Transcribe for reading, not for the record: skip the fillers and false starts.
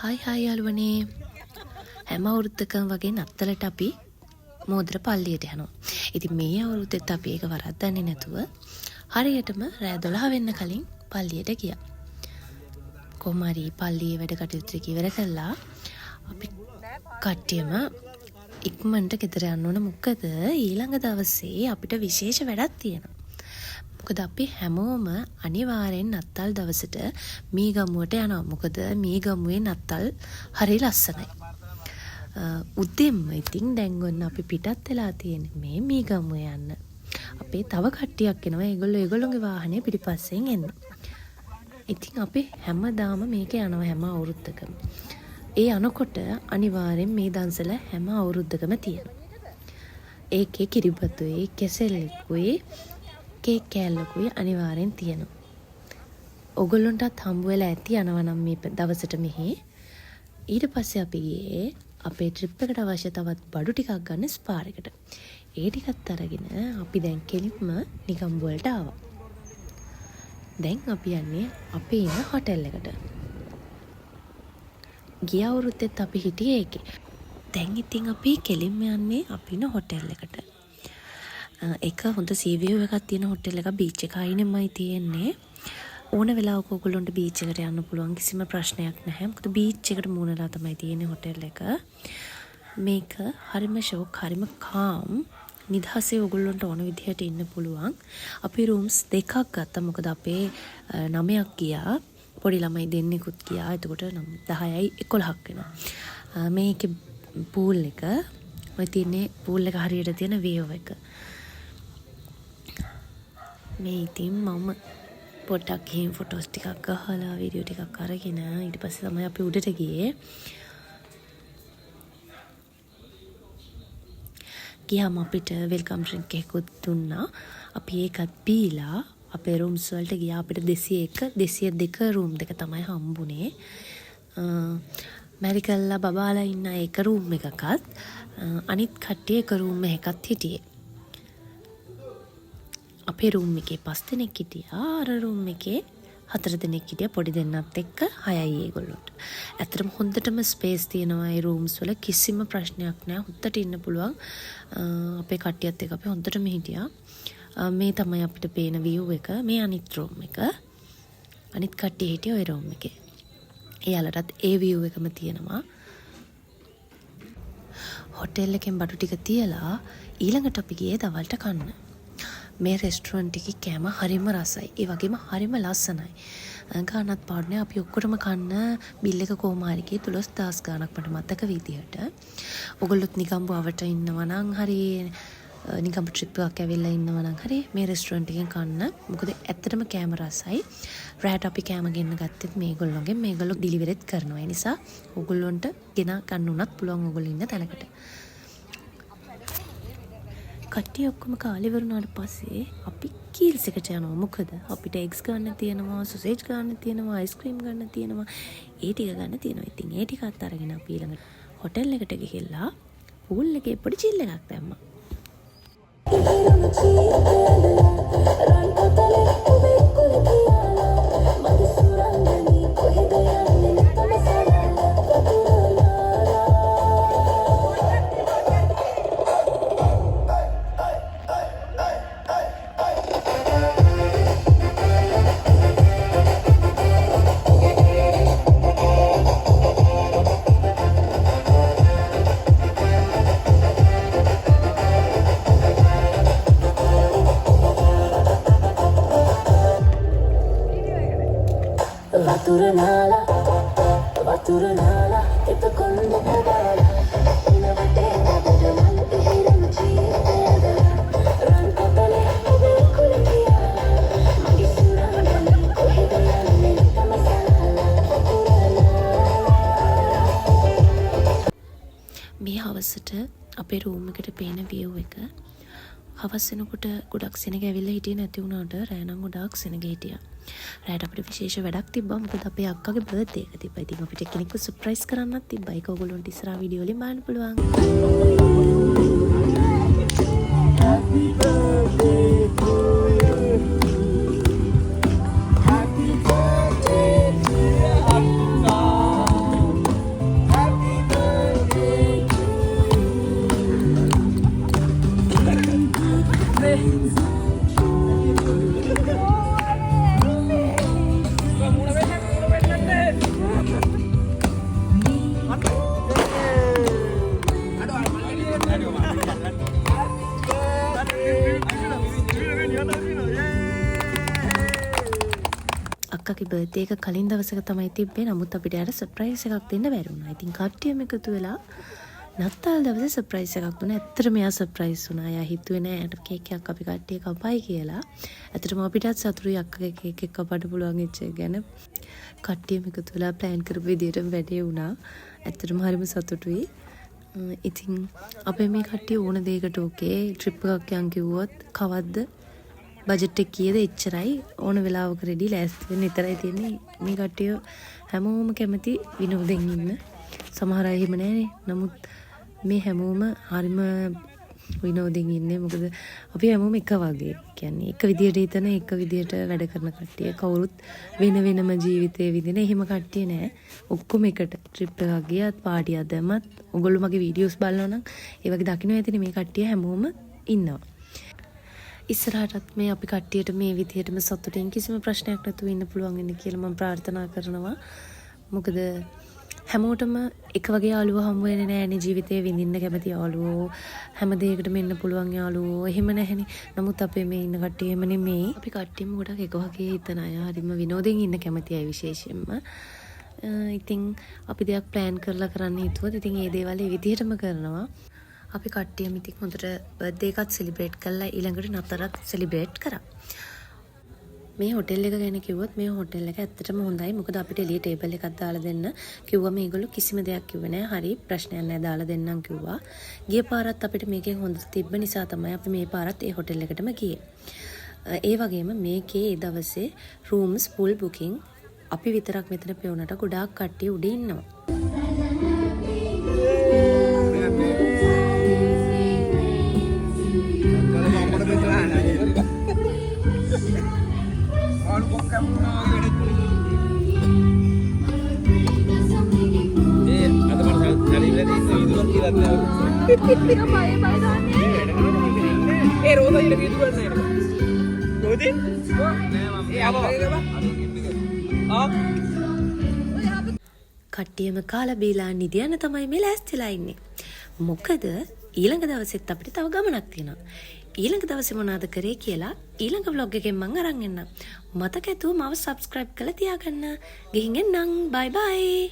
Hi යාළුවනේ. හැම අවුරුද්දකම වගේ නත්තලට අපි මෝදර පල්ලියට යනවා. ඉතින් මේ අවුරුද්දෙත් අපි ඒක වරද්දන්නේ නැතුව හරියටම රෑ 12 වෙන්න කලින් පල්ලියට ගියා. කොහොම හරි පල්ලියේ වැඩ කටයුතු ටික ඉවර කළා අපි කට්ටියම ඉක්මනට ගෙදර යන්න ඕන. මොකද ඊළඟ දවසේ අපිට විශේෂ වැඩක් තියෙනවා. මොකද අපි හැමෝම අනිවාර්යෙන් නත්තල් දවසට මීගමුවට යනවා. මොකද මීගමුවේ නත්තල් හරි ලස්සනයි. උදෙන්ම ඉතින් දැන් ඔන්න අපි පිටත් වෙලා තියෙන්නේ මේ මීගමුව යන්න. අපේ තව කට්ටියක් එනවා. ඒගොල්ලෝගේ වාහනේ පිටිපස්සෙන් එන්න. ඉතින් අපි හැමදාම මේක යනවා හැම අවුරුද්දකම. ඒ යනකොට අනිවාර්යෙන් මේ දන්සල හැම අවුරුද්දකම තියෙනවා. ඒකේ කිරිබතුයි කෙසෙල්කුයි කේක් කෑල්ලකුයි අනිවාර්යෙන් තියෙනවා. ඔගොල්ලන්ටත් හම්බ වෙලා ඇති යනවා නම් මේ දවසට මෙහි. ඊට පස්සේ අපි ගියේ අපේ ට්‍රිප් එකට අවශ්‍ය තවත් බඩු ටිකක් ගන්න ස්පාර් එකට. ඒ ටිකත් අරගෙන අපි දැන් කෙලින්ම නිකම්බු වලට ආවා. දැන් අපි යන්නේ අපේ ඉන්න හොටෙල් එකට. ගිය අවුරුද්දෙත් අපි හිටියේ ඒකේ. දැන් ඉතින් අපි කෙලින්ම යන්නේ අපි ඉන්න හොටෙල් එකට. එක හොඳ සීවියු එකක් තියෙන හොටෙල් එක බීච් එක අයිනෙමයි තියෙන්නේ. ඕන වෙලාවක ඔයගොල්ලන්ට බීච් එකට යන්න පුළුවන්. කිසිම ප්‍රශ්නයක් නැහැ. මොකද බීච් එකට මුහුණලා තමයි තියෙන්නේ හොටෙල් එක. මේක හරිම ෂෝක්, හරිම කාම්. නිදහසේ ඔයගොල්ලන්ට ඕන විදිහට ඉන්න පුළුවන්. අපි රූම්ස් දෙකක් ගත්තා. මොකද අපේ 9ක් ගියා. පොඩි ළමයි දෙන්නෙකුත් ගියා. එතකොට 10යි 11ක් වෙනවා. මේකේ පූල් එක ඔය තියන්නේ පූල් එක හරියට තියෙන වේව් එක. මේ ඉතින් මම පොඩ්ඩක් ගිහින් ෆොටෝස් ටිකක් ගහලා වීඩියෝ ටිකක් අරගෙන ඊට පස්සේ තමයි අපි උඩට ගියේ. ගියාම අපිට වෙල්කම් ඩ්‍රින්ක් එකකුත් දුන්නා. අපි ඒකත් බීලා අපේ රූම්ස් වලට ගියා. අපිට 201 202 රූම් දෙක තමයි හම්බුනේ. මැරිකල්ලා බබාලා ඉන්න එක රූම් එකකත් අනිත් කට්ටිය එක රූම් එකකත් හිටියේ. අපේ රූම් එකේ 5 දෙනෙක් හිටියා. අර රූම් එකේ 4 දෙනෙක් හිටියා. පොඩි දෙන්නත් එක්ක 6යි ඒගොල්ලොන්ට. ඇත්තටම හොඳටම ස්පේස් තියෙනවා ඒ රූම්ස් වල. කිසිම ප්‍රශ්නයක් නැහැ. හොඳට ඉන්න පුළුවන්. අපේ කට්ටියත් එක්ක අපි හොඳටම හිටියා. මේ තමයි අපිට පේන view එක. මේ අනිත් රූම් එක. අනිත් කට්ටිය හිටියේ ওই රූම් එකේ. එයාලටත් ඒ view එකම තියෙනවා. හොටෙල් එකෙන් බඩු ටික තියලා ඊළඟට අපි ගියේ දවල්ට කන්න. මේ රෙස්ටුරන්ට් එකේ කෑම හරිම රසයි. ඒ වගේම හරිම ලස්සනයි. ගානත් පාඩුනේ අපි ඔක්කොටම කන්න බිල් එක කොහොම හරි ගියේ 13000 ගානක් මට මතක විදියට. ඔයගොල්ලොත් නිකම්බු අවට ඉන්නවා නම් හරි නිකම්බු ට්‍රිප් එකක් ඇවිල්ලා ඉන්නවා නම් හරි මේ රෙස්ටුරන්ට් එකෙන් කන්න. මොකද ඇත්තටම කෑම රසයි. රෑට අපි කෑම ගෙන්න ගත්තෙත් මේගොල්ලෝ ඩිලිවරිත් කරනවා. ඒ නිසා ඔයගොල්ලොන්ට ගෙන ගන්න උනත් පුළුවන් ඔයගොල්ලෝ ඉන්න තැනකට. කට්ටිය ඔක්කොම කාලේ වරුණාට පස්සේ අපි කීල්ස් එකට යනවා. මොකද අපිට එග්ස් ගන්න තියෙනවා, සොසේජ් ගන්න තියෙනවා, අයිස්ක්‍රීම් ගන්න තියෙනවා. ඒ ටික ගන්න තියෙනවා. ඉතින් ඒ ටිකත් අරගෙන අපි ඊළඟට හොටෙල් එකට ගිහිල්ලා පූල් එකේ පොඩි චිල් එකක් දැම්මා. වතුරනාලා එතකොන්න බබාලා එන වටේ නබඩ මල් පිහිරන චීතයද රන් කොතලේ ඔබේ කුලකියා මගේ සුරංගලි කොහෙද යන්නේ මේ හවසට අපේ රූම් එකට පේන view එක. හවස් වෙනකොට ගොඩක් සෙනග ඇවිල්ලා හිටියේ නැති වුණාට රෑ නම් ගොඩක් සෙනග හිටියා. රෑට අපිට විශේෂ වැඩක් තිබ්බා. මොකද අපේ අක්කාගේ බර්ත්ඩේ එක තිබ්බා. ඉතින් අපිට කෙනෙක්ව සර්ප්‍රයිස් කරන්නත් තිබ්බා. ඒක ඔයගොල්ලන්ට ඉස්සරහ වීඩියෝ වලින් බලන්න පුළුවන්. Happy birthday to you. Happy birthday dear Akka. අක්කගේ බර්ත්ඩේ එක කලින් දවසක තමයි තිබ්බේ. නමුත් අපිට අර සර්ප්‍රයිස් එකක් දෙන්න බැරි වුණා. ඉතින් කට්ටියම එකතු වෙලා නත්තල් දවසේ සර්ප්‍රයිස් එකක් දුන්නා. ඇත්තටම එයා සර්ප්‍රයිස් වුණා. එයා හිතුවේ නෑ යට කේක් එකක් අපි කට්ටිය කපයි කියලා. ඇත්තටම අපිටත් සතුටුයි අක්කගේ කේක් එක කපන්න පුළුවන් වෙච්ච එක ගැන. කට්ටියම එකතු වෙලා ප්ලෑන් කරපු විදිහටම වැඩේ වුණා. ඇත්තටම හරිම සතුටුයි. ඉතින් අපේ මේ කට්ටිය ඕන දෙයකට ඕකේ. ට්‍රිප් එකක් යන් කිව්වොත් කවද්ද බජට් එක කීයද එච්චරයි. ඕන වෙලාවක රෙඩි ලෑස්ති වෙන්න විතරයි තියෙන්නේ. මේ කට්ටිය හැමෝම කැමති විනෝදෙන් ඉන්න. සමහර අය එහෙම නෑනේ. නමුත් මේ හැමෝම හරිම විනෝදෙන් ඉන්නේ. මොකද අපි හැමෝම එක වගේ. කියන්නේ එක විදියට හිතන එක විදියට වැඩ කරන කට්ටිය. කවුරුත් වෙන වෙනම ජීවිතේ විදින එහෙම කට්ටිය නෑ. ඔක්කොම එකට ට්‍රිප් එකක් ගියත් පාටියක් දැම්මත් ඔයගොල්ලෝ මගේ වීඩියෝස් බලනවා නම් ඒ වගේ දකින්න ඇතිනේ මේ කට්ටිය හැමෝම ඉන්නවා. ඉස්සරහටත් මේ අපි කට්ටියට මේ විදිහටම සතුටින් කිසිම ප්‍රශ්නයක් නැතුව ඉන්න පුළුවන් වෙන්න කියලා මම ප්‍රාර්ථනා කරනවා. මොකද හැමෝටම එක වගේ යාළුවෝ හම්බ වෙන්නේ නැහැනේ ජීවිතේ විඳින්න කැමති යාළුවෝ. හැම දෙයකටම ඉන්න පුළුවන් යාළුවෝ එහෙම නැහැනේ. නමුත් අපේ මේ ඉන්න කට්ටිය එහෙම නෙමෙයි. අපි කට්ටියම ගොඩක් එක වගේ හිතන අය. හරිම විනෝදෙන් ඉන්න කැමති අය විශේෂයෙන්ම. ඉතින් අපි දෙයක් ප්ලෑන් කරලා කරන්න හිතුවොත් ඉතින් මේ දේවල් ඒ විදිහටම කරනවා. අපි කට්ටියම ඉතින් හොඳට බර්ත්ඩේ එකත් සෙලිබ්‍රේට් කරලා ඊළඟට නතරත් සෙලිබ්‍රේට් කරා. මේ හොටෙල් එක ගැන කිව්වොත් මේ හොටෙල් එක ඇත්තටම හොඳයි. මොකද අපිට එළිය ටේබල් එකක් දාලා දෙන්න කිව්වා. මේගොල්ලෝ කිසිම දෙයක් කිව්වේ නැහැ. හරි ප්‍රශ්නයක් නැහැ දාලා දෙන්නම් කිව්වා. ගිය පාරත් අපිට මේකෙන් හොඳ තිබ්බ නිසා තමයි අපි මේ පාරත් ඒ හොටෙල් එකටම ගියේ. ඒ වගේම මේකේ ඒ දවසේ rooms full booking. අපි විතරක් මෙතන පෙවුනට ගොඩාක් කට්ටිය උඩ ඉන්නවා. කට්ටියම කාලා බීලා නිදියන්න තමයි මේ ලෑස්තිලා ඉන්නේ. මොකද ඊළඟ දවසෙත් අපිට තව ගමනක් තියෙනවා. ඊළඟ දවසේ මොනවද කරේ කියලා ඊළඟ vlog එකෙන් මම අරන් එන්නම්. මතක ඇතුව මාව subscribe කරලා තියාගන්න. ගිහින් එන්නම්. bye bye.